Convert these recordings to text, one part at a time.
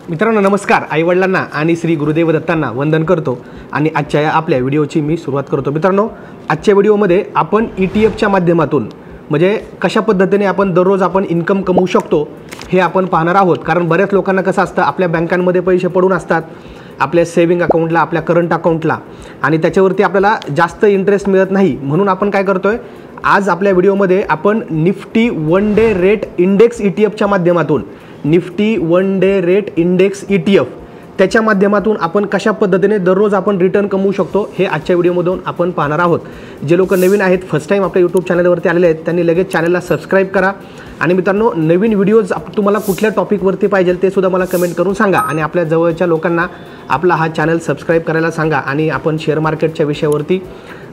मित्रांनो नमस्कार. आईवडिलांना आणि श्री गुरुदेव दत्तांना वंदन करतो आणि आजच्या आपल्या व्हिडिओची मी सुरुवात करतो. मित्रांनो, आजच्या व्हिडिओमध्ये आपण ETF माध्यमातून म्हणजे कशा पद्धतीने आपण दररोज इन्कम कमवू शकतो हे आपण पाहणार आहोत. कारण बऱ्याच लोकांना कसं असतं, आपल्या बँकांमध्ये पैसे पडून असतात, आपल्या सेविंग अकाउंटला, आपल्या करंट अकाउंटला, आणि त्याच्यावरती आपल्याला जास्त इंटरेस्ट मिळत नाही. म्हणून आपण काय करतोय, आज आपल्या व्हिडिओमध्ये आपण Nifty one day rate index ETFच्या माध्यमातून Nifty one day rate index ETF त्याच्या माध्यमातून आपण कशा पद्धतीने दररोज आपण रिटर्न कमवू शकतो हे आजच्या व्हिडिओमधून आपण पाहणार आहोत. जे लोक नवीन आहेत, फर्स्ट टाइम आपल्या यूट्यूब चॅनलवरती आलेले आहेत, त्यांनी लगेच चॅनलला सबस्क्राईब करा. आणि मित्रांनो, नवीन व्हिडिओज तुम्हाला कुठल्या टॉपिकवरती पाहिजे ते सुद्धा मला कमेंट करून सांगा. आणि आपल्या जवळच्या लोकांना आपला हा चॅनल सबस्क्राईब करायला सांगा. आणि आपण शेअर मार्केटच्या विषयावरती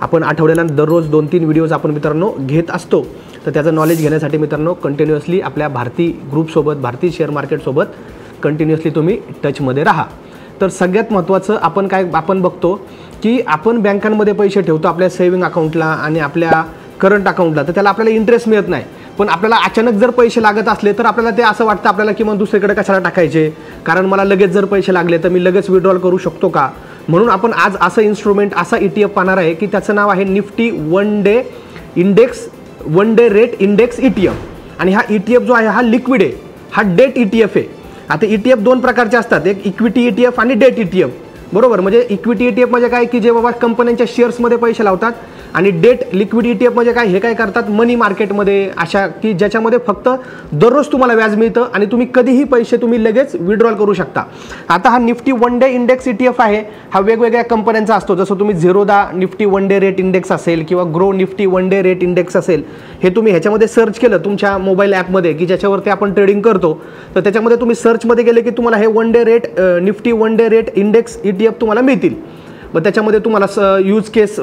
आपण आठवड्याला दररोज 2-3 व्हिडिओज आपण मित्रांनो घेत असतो. तर त्याचं नॉलेज घेण्यासाठी मित्रांनो कंटिन्युअसली आपल्या भारती ग्रुपसोबत, भारती शेअर मार्केटसोबत कंटिन्युअसली तुम्ही टचमध्ये राहा. तर सगळ्यात महत्त्वाचं आपण बघतो की आपण बँकांमध्ये पैसे ठेवतो आपल्या सेविंग अकाउंटला आणि आपल्या करंट अकाउंटला, तर त्याला आपल्याला इंटरेस्ट मिळत नाही. पण आपल्याला अचानक जर पैसे लागत असले तर आपल्याला ते असं वाटतं आपल्याला की मग दुसरीकडे कशाला टाकायचे, कारण मला लगेच जर पैसे लागले तर मी लगेच विड्रॉल करू शकतो का. म्हणून आपण आज असं इन्स्ट्रुमेंट, असा ETF पाहणार आहे की त्याचं नाव आहे Nifty one day rate index ETF. आणि हा ETF जो आहे हा लिक्विड आहे, हा डेट ETF आहे. आता ETF दोन प्रकारचे असतात, एक इक्विटी ETF आणि डेट ETF. बरोबर, म्हणजे इक्विटी ETF म्हणजे काय की जे बाबा कंपन्यांच्या शेअर्समध्ये पैसे लावतात, आणि डेट लिक्विड ETF म्हणजे काय, हे काय करतात मनी मार्केटमध्ये, अशा की ज्याच्यामध्ये फक्त दररोज तुम्हाला व्याज मिळतं आणि तुम्ही कधीही पैसे तुम्ही लगेच विड्रॉल करू शकता. आता हा Nifty one day index ETF आहे, हा वेगवेगळ्या कंपन्यांचा असतो. जसं तुम्ही Zerodha Nifty one day rate index असेल किंवा grow Nifty one day rate index असेल, हे तुम्ही ह्याच्यामध्ये सर्च केलं तुमच्या मोबाईल ॲपमध्ये की ज्याच्यावरती आपण ट्रेडिंग करतो, तर त्याच्यामध्ये तुम्ही सर्चमध्ये गेले की तुम्हाला हे one day rate Nifty one day rate index ETF तुम्हाला मिळतील. मग त्याच्यामध्ये तुम्हाला यूज केस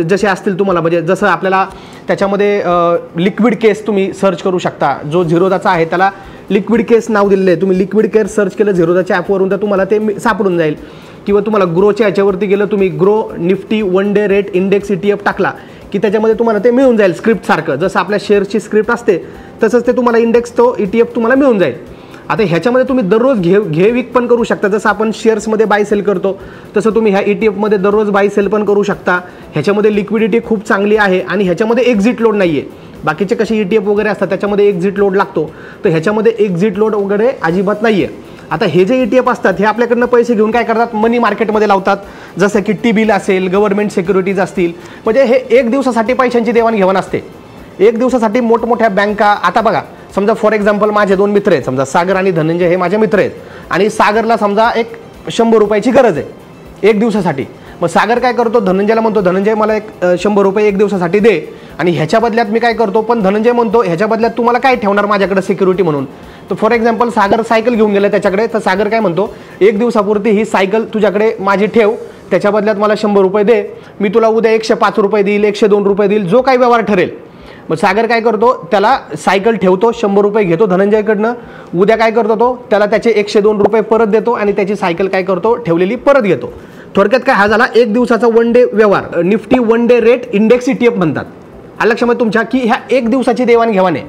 जसे असतील तुम्हाला, म्हणजे जसं आपल्याला त्याच्यामध्ये लिक्विड केस तुम्ही सर्च करू शकता. जो झिरोदाचा आहे त्याला लिक्विड केस नाव दिलेलं आहे. तुम्ही लिक्विड केस सर्च केलं झिरोदाच्या ॲपवरून तर तुम्हाला ते सापडून जाईल. किंवा तुम्हाला ग्रोच्या याच्यावरती गेलं, तुम्ही grow Nifty one day rate index ETF टाकला की त्याच्यामध्ये तुम्हाला ते मिळून जाईल स्क्रिप्टसारखं. जसं आपल्या शेअर्सची स्क्रिप्ट असते तसंच ते तुम्हाला इंडेक्स तो ETF तुम्हाला मिळून जाईल. आता ह्याच्यामध्ये तुम्ही दररोज घे विक पण करू शकता. जसं आपण शेअर्समध्ये बाय सेल करतो तसं तुम्ही ह्या ETFमध्ये दररोज बाय सेल पण करू शकता. ह्याच्यामध्ये लिक्विडिटी खूप चांगली आहे आणि ह्याच्यामध्ये एक्झिट लोड नाही आहे. बाकीचे कसे ETF वगैरे असतात त्याच्यामध्ये एक्झिट लोड लागतो, तर ह्याच्यामध्ये एक्झिट लोड वगैरे अजिबात नाही आहे. आता हे जे ETF असतात हे आपल्याकडनं पैसे घेऊन काय करतात, मनी मार्केटमध्ये लावतात. जसं की T-बिल असेल, गव्हर्नमेंट सिक्युरिटीज असतील, म्हणजे हे एक दिवसासाठी पैशांची देवाणघेवाण असते. एक दिवसासाठी मोठमोठ्या बँका, आता बघा समजा फॉर एक्झाम्पल माझे 2 मित्र आहेत, समजा सागर आणि धनंजय हे माझे मित्र आहेत, आणि सागरला समजा एक 100 रुपयाची गरज आहे एक दिवसासाठी. मग सागर काय करतो, धनंजयला म्हणतो धनंजय मला एक 100 रुपये एक दिवसासाठी दे, आणि ह्याच्या बदल्यात मी काय करतो, पण धनंजय म्हणतो ह्याच्या बदल्यात तुम्हाला काय ठेवणार माझ्याकडे सिक्युरिटी म्हणून. तर फॉर एक्झाम्पल सागर सायकल घेऊन गेला त्याच्याकडे, तर सागर काय म्हणतो, एक दिवसापुरती ही सायकल तुझ्याकडे माझी ठेव, त्याच्या बदल्यात मला 100 रुपये दे, मी तुला उद्या 105 रुपये देईल, 102 रुपये देईल, जो काही व्यवहार ठरेल. मग सागर काय करतो, त्याला सायकल ठेवतो, 100 रुपये घेतो धनंजयकडनं, उद्या काय करतो तो, त्याला त्याचे 102 रुपये परत देतो आणि त्याची सायकल काय करतो, ठेवलेली परत घेतो. थोडक्यात काय, हा झाला एक दिवसाचा वन डे व्यवहार. Nifty one day rate index ETF म्हणतात. लक्षामध्ये तुमच्या की ह्या एक दिवसाची देवाणघेवाण आहे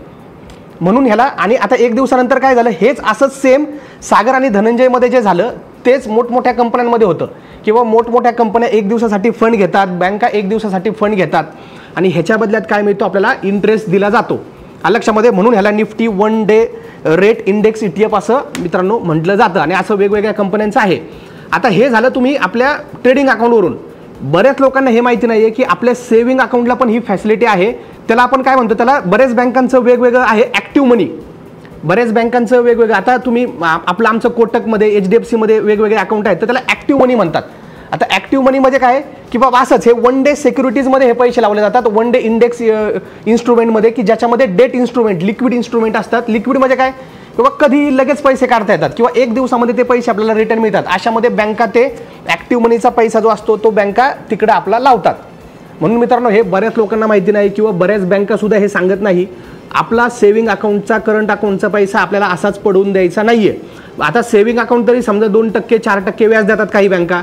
म्हणून ह्याला. आणि आता एक दिवसानंतर काय झालं, हेच असंच सेम सागर आणि धनंजयमध्ये जे झालं तेच मोठमोठ्या कंपन्यांमध्ये होतं. किंवा मोठमोठ्या कंपन्या एक दिवसासाठी फंड घेतात, बँका एक दिवसासाठी फंड घेतात, आणि ह्याच्या बदल्यात काय मिळतो, आपल्याला इंटरेस्ट दिला जातो. लक्षामध्ये, म्हणून ह्याला Nifty one day rate index ETF असं मित्रांनो म्हटलं जातं. आणि असं वेगवेगळ्या कंपन्यांचं आहे. आता हे झालं तुम्ही आपल्या ट्रेडिंग अकाउंटवरून. बऱ्याच लोकांना हे माहिती नाही आहे की आपल्या सेव्हिंग अकाउंटला पण ही फॅसिलिटी आहे. त्याला आपण काय म्हणतो, त्याला बऱ्याच बँकांचं वेगवेगळं आहे, ॲक्टिव्ह मनी. बऱ्याच बँकांचं वेगवेगळं, आता तुम्ही आमचं कोटकमध्ये, HDFCमध्ये वेगवेगळे अकाउंट आहेत, तर त्याला ॲक्टिव्ह मनी म्हणतात. आता ॲक्टिव्ह मनी म्हणजे काय की बाबा असंच हे वन डे सिक्युरिटीजमध्ये हे पैसे लावले जातात, वन डे इंडेक्स इन्स्ट्रुमेंटमध्ये, की ज्याच्यामध्ये डेट इन्स्ट्रुमेंट, लिक्विड इन्स्ट्रुमेंट असतात. लिक्विड म्हणजे काय, किंवा कधी लगेच पैसे काढता येतात किंवा एक दिवसामध्ये ते पैसे आपल्याला रिटर्न मिळतात. अशामध्ये बँका ते ॲक्टिव्ह मनीचा पैसा जो असतो तो बँका तिकडे आपला लावतात. म्हणून मित्रांनो, हे बऱ्याच लोकांना माहिती नाही किंवा बऱ्याच बँकासुद्धा हे सांगत नाही. आपला सेव्हिंग अकाउंटचा, करंट अकाउंटचा पैसा आपल्याला असाच पडून द्यायचा नाही आहे. आता सेव्हिंग अकाउंट तरी समजा 2%, 4% व्याज देतात काही बँका,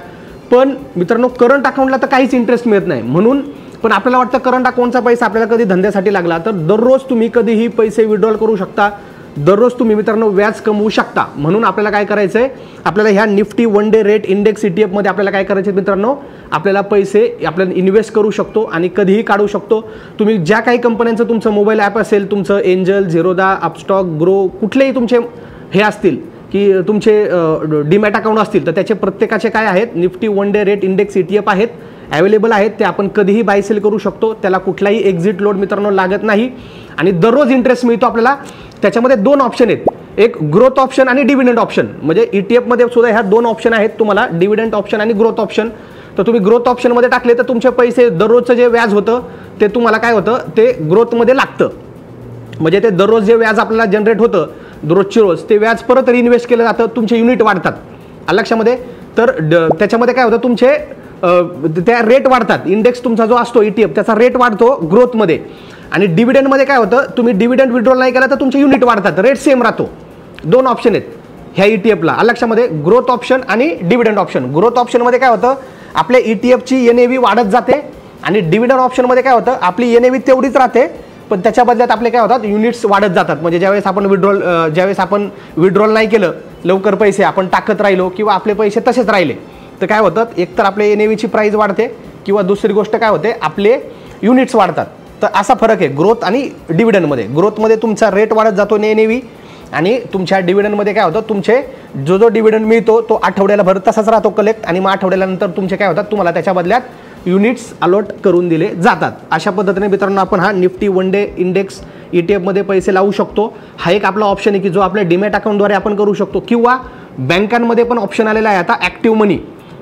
पण मित्रांनो करंट अकाउंटला तर काहीच इंटरेस्ट मिळत नाही. म्हणून पण आपल्याला वाटतं करंट अकाउंटचा पैसा आपल्याला कधी धंद्यासाठी लागला तर दररोज तुम्ही कधीही पैसे विड्रॉल करू शकता, दररोज तुम्ही मित्रांनो व्याज कमवू शकता. म्हणून आपल्याला काय करायचं आहे, आपल्याला ह्या Nifty one day rate index ETF मध्ये आपल्याला काय करायचे मित्रांनो, आपल्याला पैसे आपल्याला इन्व्हेस्ट करू शकतो आणि कधीही काढू शकतो. तुम्ही ज्या काही कंपन्यांचं तुमचं मोबाईल ॲप असेल, तुमचं एंजल, झिरोदा, अपस्टॉक, ग्रो, कुठलेही तुमचे हे असतील की तुमचे डीमॅट अकाउंट असतील, तर त्याचे प्रत्येकाचे काय आहेत, Nifty one day rate index ETF आहेत, अवेलेबल आहेत. ते आपण कधीही बाय सेल करू शकतो. त्याला कुठलाही एक्झिट लोड मित्रांनो लागत नाही आणि दररोज इंटरेस्ट मिळतो आपल्याला. त्याच्यामध्ये 2 ऑप्शन आहेत, एक ग्रोथ ऑप्शन आणि डिव्हिडंड ऑप्शन. म्हणजे ETF मध्ये सुद्धा ह्या 2 ऑप्शन आहेत तुम्हाला, डिव्हिडंड ऑप्शन आणि ग्रोथ ऑप्शन. तर तुम्ही ग्रोथ ऑप्शनमध्ये टाकले तर तुमचे पैसे दररोजचं जे व्याज होतं ते तुम्हाला काय होतं, ते ग्रोथमध्ये लागतं. म्हणजे ते दररोज जे व्याज आपल्याला जनरेट होतं दररोजची रोज, ते व्याज परत रिइन्व्हेस्ट केलं जातं, तुमचे युनिट वाढतात. लक्षामध्ये तर त्याच्यामध्ये काय होतं, तुमचे त्या रेट वाढतात. इंडेक्स तुमचा जो असतो ETF त्याचा रेट वाढतो ग्रोथमध्ये. आणि डिव्हिडंडमध्ये काय होतं, तुम्ही डिव्हिडंड विड्रॉल नाही केला तर तुमचे युनिट वाढतात, रेट सेम राहतो. 2 ऑप्शन आहेत ह्या ETFला. लक्षामध्ये ग्रोथ ऑप्शन आणि डिव्हिडंड ऑप्शन. ग्रोथ ऑप्शनमध्ये काय होतं, आपल्या ETFची NAV वाढत जाते आणि डिव्हिडंड ऑप्शनमध्ये काय होतं, आपली NAV तेवढीच राहते पण त्याच्या बदल्यात आपले काय होतात, युनिट्स वाढत जातात. म्हणजे ज्यावेळेस आपण विड्रॉल नाही केलं लवकर, पैसे आपण टाकत राहिलो किंवा आपले पैसे तसेच राहिले तर काय होतं, एकतर आपल्या NAVची प्राइस वाढते किंवा दुसरी गोष्ट काय होते, आपले युनिट्स वाढतात. तर असा फरक आहे ग्रोथ आणि डिव्हिडंडमध्ये. ग्रोथमध्ये तुमचा रेट वाढत जातो NAV आणि तुमच्या डिव्हिडंडमध्ये काय होतं, तुमचे जो डिव्हिडंड मिळतो तो आठवड्याला भर तसाच राहतो कलेक्ट आणि मग आठवड्यानंतर तुमचे काय होतात, तुम्हाला त्याच्या बदल्यात युनिट्स अलॉट करून दिले जातात. अशा पद्धतीने मित्रांनो आपण हा Nifty one day index ETF मध्ये पैसे लावू शकतो. हा एक आपला ऑप्शन आहे की जो आपल्या डीमॅट अकाउंटद्वारे आपण करू शकतो किंवा बँकांमध्ये पण ऑप्शन आलेला आहे आता ॲक्टिव्ह मनी,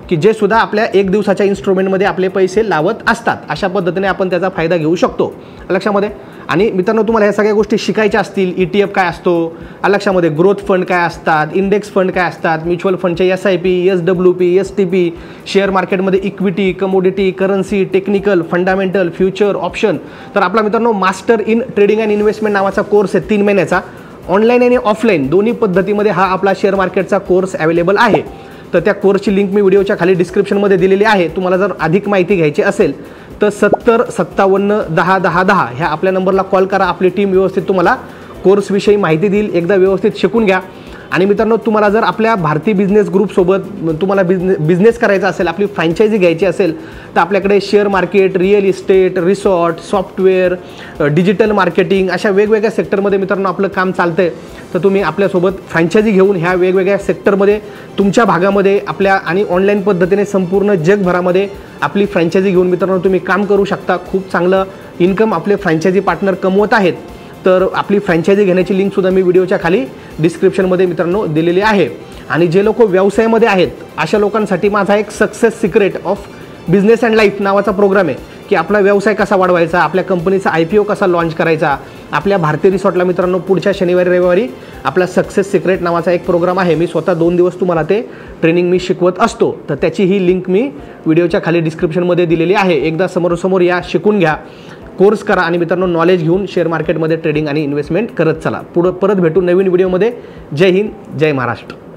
की जे सुद्धा आपल्या 1 दिवसाच्या इन्स्ट्रुमेंटमध्ये आपले पैसे लावत असतात. अशा पद्धतीने आपण त्याचा फायदा घेऊ शकतो. लक्षामध्ये. आणि मित्रांनो तुम्हाला ह्या सगळ्या गोष्टी शिकायच्या असतील, ETF काय असतो, लक्षामध्ये ग्रोथ फंड काय असतात, इंडेक्स फंड काय असतात, म्युच्युअल फंडचे SIP, SWP, STP, शेअर मार्केटमध्ये equity, commodity, currency, technical, fundamental, future, option. तर आपला मित्रांनो master in trading and investment नावाचा कोर्स आहे 3 महिन्याचा, ऑनलाईन आणि ऑफलाईन दोन्ही पद्धतीमध्ये हा आपला शेअर मार्केटचा कोर्स अवेलेबल आहे. तर त्या कोर्सची लिंक मी व्हिडिओच्या खाली डिस्क्रिप्शनमध्ये दिलेली आहे. तुम्हाला जर अधिक माहिती घ्यायची असेल तर 70 57 10 10 10 ह्या आपल्या नंबरला कॉल करा. आपली टीम व्यवस्थित तुम्हाला कोर्सविषयी माहिती देईल. एकदा व्यवस्थित शिकून घ्या. आणि मित्रांनो तुम्हाला जर आपल्या भारती बिझनेस ग्रुपसोबत तुम्हाला बिझनेस करायचा असेल, आपली फ्रँचायझी घ्यायची असेल तर आपल्याकडे share market, real estate, resort, software, digital marketing अशा वेगवेगळ्या सेक्टरमध्ये मित्रांनो आपलं काम चालतं आहे. तर तुम्ही आपल्यासोबत फ्रँचायझी घेऊन ह्या वेगवेगळ्या सेक्टरमध्ये तुमच्या भागामध्ये आपल्या आणि ऑनलाईन पद्धतीने संपूर्ण जगभरामध्ये आपली फ्रँचायझी घेऊन मित्रांनो तुम्ही काम करू शकता. खूप चांगलं इन्कम आपले फ्रँचायझी पार्टनर कमवत आहेत. तर आपली फ्रँचायझी घेण्याची लिंकसुद्धा मी व्हिडिओच्या खाली डिस्क्रिप्शनमध्ये मित्रांनो दिलेली आहे. आणि जे लोक व्यवसायामध्ये आहेत अशा लोकांसाठी माझा एक success secret of business and life नावाचा प्रोग्राम आहे की आपला व्यवसाय कसा वाढवायचा, आपल्या कंपनीचा IPO कसा लॉन्च करायचा. आपल्या भारती रिसॉर्टला मित्रांनो पुढच्या शनिवारी रविवारी आपला सक्सेस सिक्रेट नावाचा एक प्रोग्राम आहे. मी स्वतः 2 दिवस तुम्हाला ते ट्रेनिंग मी शिकवत असतो. तर त्याची ही लिंक मी व्हिडिओच्या खाली डिस्क्रिप्शनमध्ये दिलेली आहे. एकदा समोरासमोर या, शिकून घ्या, कोर्स करा आणि मित्रांनो नॉलेज घेऊन शेअर मार्केटमध्ये ट्रेडिंग आणि इन्व्हेस्टमेंट करत चला. परत भेटू नवीन व्हिडिओमध्ये. जय हिंद, जय महाराष्ट्र.